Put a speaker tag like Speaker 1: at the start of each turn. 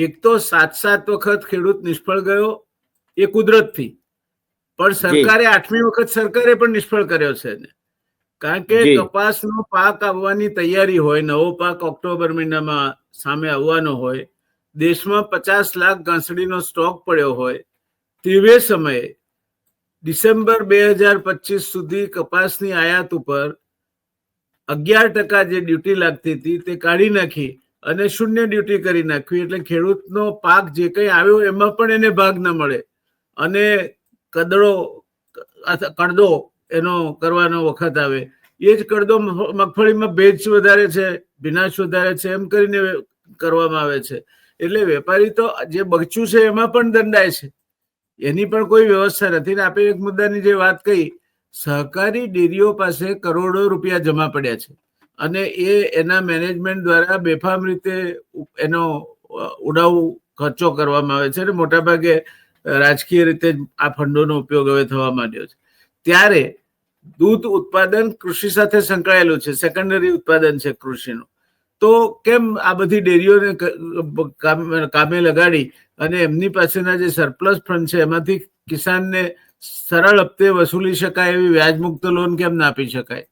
Speaker 1: એક તો 7 વખત ખેડૂત નિષ્ફળ ગયો, એ કુદરતથી, પણ સરકારે 8મી વખત સરકારે પણ નિષ્ફળ કર્યો છે એને. કારણ કે કપાસનો પાક આવવાની તૈયારી હોય, નવો પાક ઓક્ટોબર મહિનામાં સામે આવવાનો હોય, દેશમાં 50 લાખ ઘાસડીનો સ્ટોક પડ્યો હોય, તેવે સમયે ડિસેમ્બર 2025 સુધી કપાસની આયાત ઉપર 11% જે ડ્યુટી લાગતી હતી તે કાઢી નાખી અને 0 ડ્યુટી કરી નાખવી. એટલે ખેડૂતનો પાક જે કંઈ આવ્યો એમાં પણ એને ભાગ ન મળે અને કડદો એનો કરવાનો વખત આવે. એ જ કડદો મગફળીમાં ભેજ વધારે છે, ભીનાશ વધારે છે, એમ કરીને કરવામાં આવે છે. એટલે વેપારી તો જે બચ્યું છે એમાં પણ દંડાય છે, એની પણ કોઈ વ્યવસ્થા નથી. આપણે એક મુદ્દાની જે વાત કહી, સહકારી ડેરીઓ પાસે કરોડો રૂપિયા જમા પડ્યા છે અને એના મેનેજમેન્ટ દ્વારા બેફામ રીતે એનો ઉડાવ ખર્ચો કરવામાં આવે છે અને મોટાભાગે રાજકીય રીતે આ ફંડોનો ઉપયોગ હવે થવા માંડ્યો છે. ત્યારે દૂધ ઉત્પાદન કૃષિ સાથે સંકળાયેલું છે, સેકન્ડરી ઉત્પાદન છે કૃષિનું. તો કેમ આ બધી ડેરીઓને કામે લગાડી અને એમની પાસેના જે સરપ્લસ ફંડ છે એમાંથી કિસાનને સરળ હપ્તે વસૂલી શકાય એવી વ્યાજમુક્ત લોન કેમ ના આપી શકાય?